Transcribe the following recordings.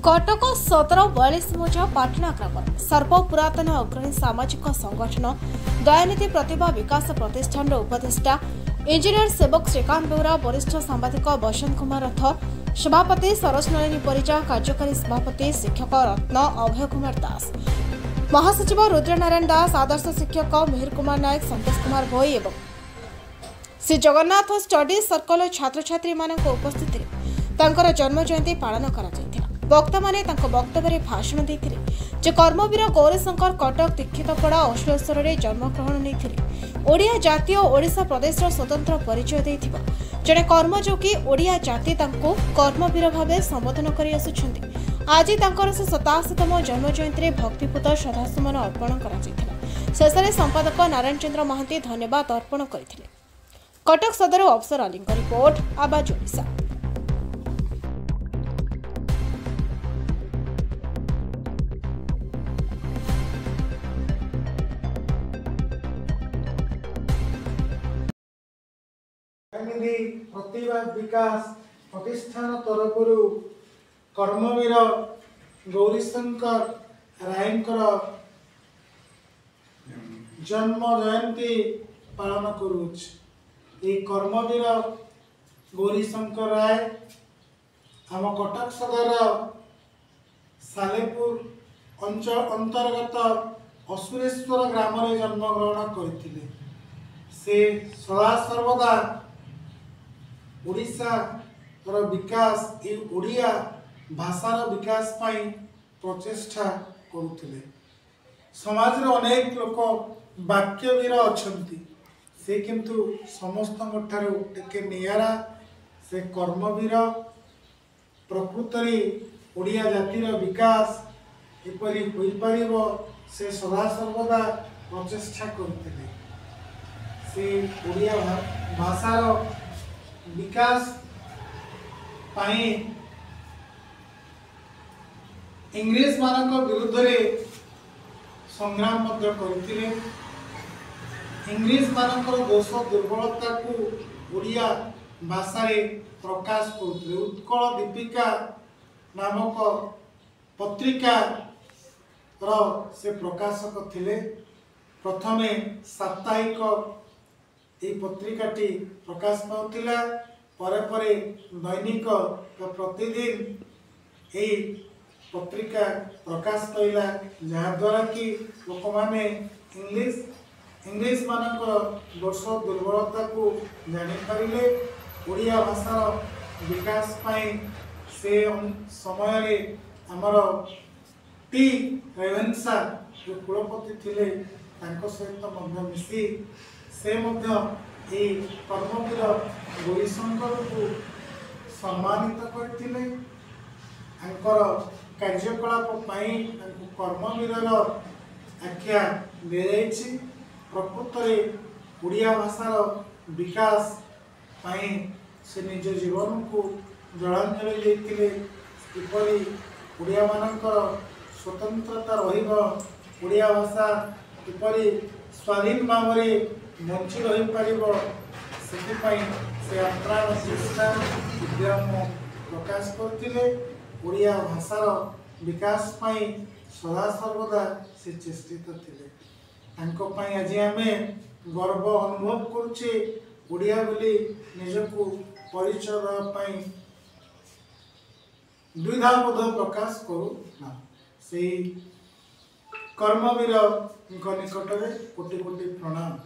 कटक सदर 42 मौजा पाटना ग्राम सर्प पुरातन अग्रणी सामाजिक संगठन दयानिधि प्रतिभा विकास प्रतिष्ठान उपदेष्टा इंजीनियर सेवक श्रीकांत बेउरा वरिष्ठ सांबादिक बसंत कुमार रथ सभापति सरोज नलिनी परिजा कार्यकारी सभापति शिक्षक रत्न अभय कुमार दास महासचिव रुद्रनारायण दास आदर्श शिक्षक मिहिर कुमार नायक संतोष कुमार भोई एवं श्री जगन्नाथ स्टडी सर्कल छात्र छात्री उपस्थित जन्म जयंती पालन करा वक्ता माने वक्तव्य भाषण देते कर्मवीर गौरीशंकर कटक दीक्षितपड़ा अश्लेश्वर में जन्मग्रहण नहीं ओडिया जाति और ओडिशा प्रदेश स्वतंत्र परिचय देथिबा जड़े कर्मयोगी ओडिया जाति कर्मवीर भाव संबोधन कर आज से 87तम जन्म जयंती भक्तिपूत श्रद्धासुमन अर्पण कर संपादक नारायण चंद्र महांती धन्यवाद अर्पण करथिले। कटक सदर अफसर अली रिपोर्ट आवाज ओडिशा। प्रतिभा विकास प्रतिष्ठान तरफ कर्मवीर गौरीशंकर रायकर जन्म जयंती पालन करुच। कर्मवीर गौरीशंकर राय आम कटक सदर सालेपुर अंचल अंतर्गत असुरेश्वर ग्राम रे जन्मग्रहण करथिले। से सदा सर्वदा ओडिशा विकास ओडिया भाषार विकास पाई प्रचेष्टा करुथिले। समाज रे अनेक लोक वाक्यवीर अछंती से किंतु समस्त ठारू टिके नियारा से कर्मवीर प्रकृत ओडिया जातिर विकास एपरी होई परिबो से सदा सर्वदा प्रचेष्टा करथिले। से ओडिया भाषार विकास पाई इंग्रेज मानक विरुद्ध रे संग्राम मध्य करथिले। इंग्रेज मानकर दोष दुर्बलता को ओडिया भाषा रे प्रकाश करथिले। उत्कल दीपिका नामक पत्रिका रो से प्रकाशक थिले। प्रथमे साप्ताहिक ये पत्रिकाटी प्रकाश पाउथिला परे परे दैनिक प्रतिदिन ये पत्रिका प्रकाश पाइला जहाँ द्वारा कि लोक माने इंग्लिश मानकर दोष दुर्बलता को जानी पारिले। ओडिया भाषार विकास पाई से समय रे हमर टी रेवेन्सा जो कुलपति थिले तांको सहित मध्य मिसी से कर्मवीर गौरीशंकर को सम्मानित करथिले। कार्यकलाप कर्मवीर आख्या दि जाइछि। प्रकृत में ओडिया भाषार विकास पाई से निज जीवन को जलांजलि देथिले। किपरि ओडिया मानकर स्वतंत्रता रहिबो ओडिया भाषा किपरि स्वाधीन भाव में बंची रही पारिबो से आप्राण चेष्टा उद्यम प्रकाश करथिले। ओडिया भाषार विकास पाई सदा सर्वदा से चेष्टित थिले। तांको पाई आज आमे गर्व अनुभव करुचे। ओडिया बोली निजको परिचय देवा पाई द्विधाबोध प्रकाश करू ना। से कर्मवीर निकट में कोटि कोटि प्रणाम।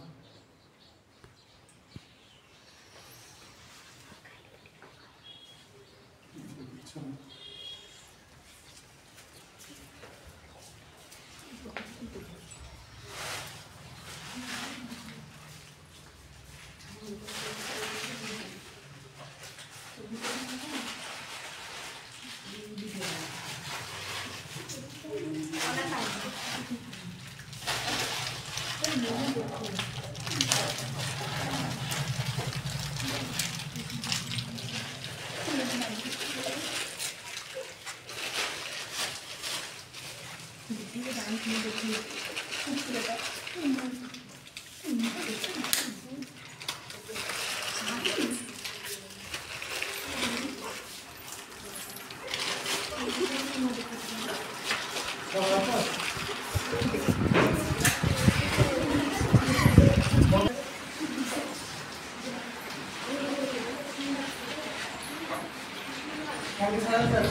खाली सारा कर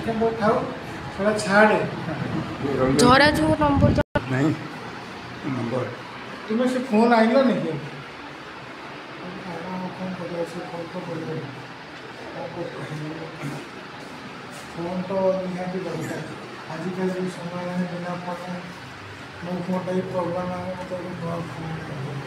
क्या खाओ थोड़ा छाड़े झरा जो नंबर नहीं नंबर तुम्हें से फोन आइल नहीं क्या फोन कर से फोन तो बोल फोन तो निहाती दरकार आजिकल समय बिना फोन मो फोन प्रोग्राम है तो नुआ फोन